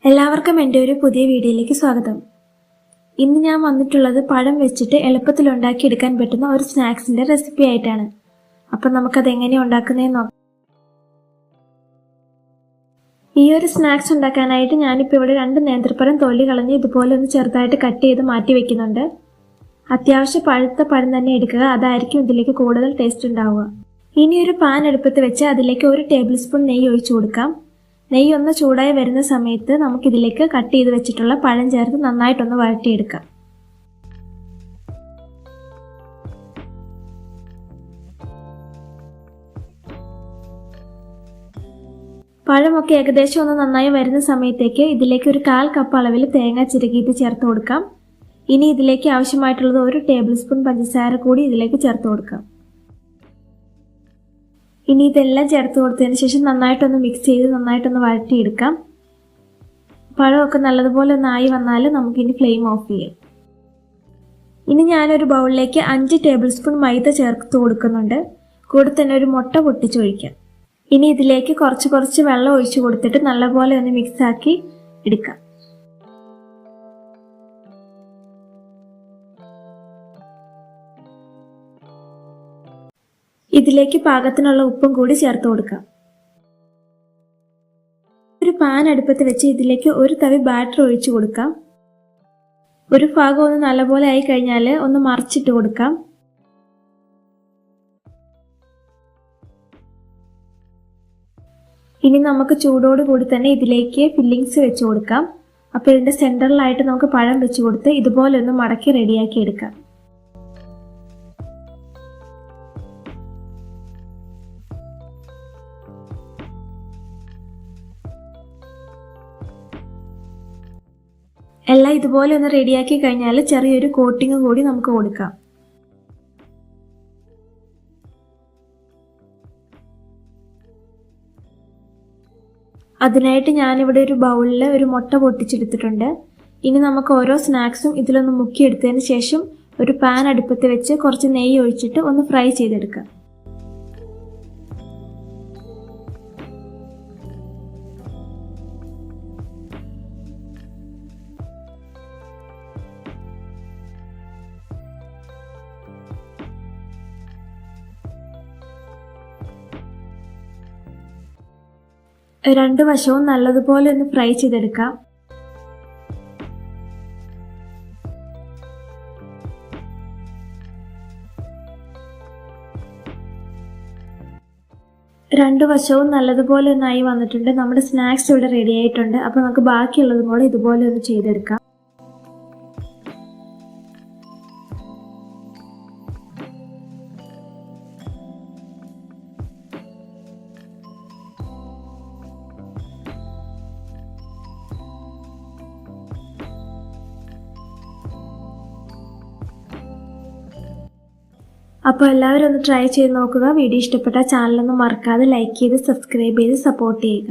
എല്ലാവർക്കും എൻ്റെ ഒരു പുതിയ വീഡിയോയിലേക്ക് സ്വാഗതം. ഇന്ന് ഞാൻ വന്നിട്ടുള്ളത് പഴം വെച്ചിട്ട് എളുപ്പത്തിൽ ഉണ്ടാക്കിയെടുക്കാൻ പറ്റുന്ന ഒരു സ്നാക്സിൻ്റെ റെസിപ്പി ആയിട്ടാണ്. അപ്പം നമുക്കത് എങ്ങനെയാണ് ഉണ്ടാക്കുന്നതെന്ന് നോക്കാം. ഈ ഒരു സ്നാക്സ് ഉണ്ടാക്കാനായിട്ട് ഞാനിപ്പോൾ ഇവിടെ 2 നേന്ത്രപ്പഴം തൊലി കളഞ്ഞ് ഇതുപോലെ ഒന്ന് ചെറുതായിട്ട് കട്ട് ചെയ്ത് മാറ്റി വെക്കുന്നുണ്ട്. അത്യാവശ്യം പഴുത്ത പഴം തന്നെ എടുക്കുക, അതായിരിക്കും ഇതിലേക്ക് കൂടുതൽ ടേസ്റ്റ് ഉണ്ടാവുക. ഇനി ഒരു പാൻ അടുപ്പത്ത് വെച്ച് അതിലേക്ക് 1 ടേബിൾ സ്പൂൺ നെയ്യ് ഒഴിച്ചു കൊടുക്കാം. നെയ്യ് ഒന്ന് ചൂടായി വരുന്ന സമയത്ത് നമുക്കിതിലേക്ക് കട്ട് ചെയ്ത് വെച്ചിട്ടുള്ള പഴം ചേർത്ത് നന്നായിട്ടൊന്ന് വഴറ്റിയെടുക്കാം. പഴമൊക്കെ ഏകദേശം ഒന്ന് നന്നായി വരുന്ന സമയത്തേക്ക് ഇതിലേക്ക് ഒരു 1/4 കപ്പ് അളവിൽ തേങ്ങ ചിരകിയിട്ട് ചേർത്ത് കൊടുക്കാം. ഇനി ഇതിലേക്ക് ആവശ്യമായിട്ടുള്ളത് 1 ടേബിൾ സ്പൂൺ പഞ്ചസാര കൂടി ഇതിലേക്ക് ചേർത്ത് കൊടുക്കാം. ഇനി ഇതെല്ലാം ചേർത്ത് കൊടുത്തതിന് ശേഷം നന്നായിട്ടൊന്ന് മിക്സ് ചെയ്ത് നന്നായിട്ടൊന്ന് വഴറ്റിയെടുക്കാം. പഴമൊക്കെ നല്ലതുപോലെ ഒന്നായി വന്നാൽ നമുക്കിനി ഫ്ലെയിം ഓഫ് ചെയ്യാം. ഇനി ഞാനൊരു ബൗളിലേക്ക് 5 ടേബിൾ സ്പൂൺ മൈദ ചേർത്ത് കൊടുക്കുന്നുണ്ട്. കൂടെ തന്നെ ഒരു മുട്ട പൊട്ടിച്ചൊഴിക്കാം. ഇനി ഇതിലേക്ക് കുറച്ച് വെള്ളം ഒഴിച്ചു കൊടുത്തിട്ട് നല്ലപോലെ ഒന്ന് മിക്സ് ആക്കി എടുക്കാം. ഇതിലേക്ക് പാകത്തിനുള്ള ഉപ്പും കൂടി ചേർത്ത് കൊടുക്കാം. ഒരു പാൻ അടുപ്പത്ത് വെച്ച് ഇതിലേക്ക് 1 തവി ബാറ്റർ ഒഴിച്ചു കൊടുക്കാം. ഒരു ഭാഗം ഒന്ന് നല്ലപോലെ ആയി കഴിഞ്ഞാൽ ഒന്ന് മറിച്ചിട്ട് കൊടുക്കാം. ഇനി നമുക്ക് ചൂടോട് കൂടി തന്നെ ഇതിലേക്ക് ഫില്ലിങ്സ് വെച്ച് കൊടുക്കാം. അപ്പോൾ ഇതിന്റെ സെന്ററിലായിട്ട് നമുക്ക് പഴം വെച്ച് കൊടുത്ത് ഇതുപോലെ ഒന്ന് മടക്കി റെഡിയാക്കി എടുക്കാം. എല്ലാം ഇതുപോലെ ഒന്ന് റെഡിയാക്കി കഴിഞ്ഞാൽ ചെറിയൊരു കോട്ടിങ് കൂടി നമുക്ക് കൊടുക്കാം. അതിനായിട്ട് ഞാനിവിടെ ഒരു ബൗളിൽ ഒരു മുട്ട പൊട്ടിച്ചെടുത്തിട്ടുണ്ട്. ഇനി നമുക്ക് ഓരോ സ്നാക്സും ഇതിലൊന്ന് മുക്കിയെടുത്തതിന് ശേഷം ഒരു പാൻ അടുപ്പത്ത് വെച്ച് കുറച്ച് നെയ്യ് ഒഴിച്ചിട്ട് ഒന്ന് ഫ്രൈ ചെയ്തെടുക്കാം. രണ്ട് വശവും നല്ലതുപോലെ ഒന്ന് ഫ്രൈ ചെയ്തെടുക്കാം. രണ്ട് വശവും നല്ലതുപോലെ ഒന്നായി വന്നിട്ടുണ്ട്. നമ്മുടെ സ്നാക്സ് ഇവിടെ റെഡി ആയിട്ടുണ്ട്. അപ്പോൾ നമുക്ക് ബാക്കിയുള്ളതും കൂടെ ഇതുപോലെ ഒന്ന് ചെയ്തെടുക്കാം. അപ്പോൾ എല്ലാവരും ഒന്ന് ട്രൈ ചെയ്ത് നോക്കുക. വീഡിയോ ഇഷ്ടപ്പെട്ടാൽ ചാനലൊന്നും മറക്കാതെ ലൈക്ക് ചെയ്ത് സബ്സ്ക്രൈബ് ചെയ്ത് സപ്പോർട്ട് ചെയ്യുക.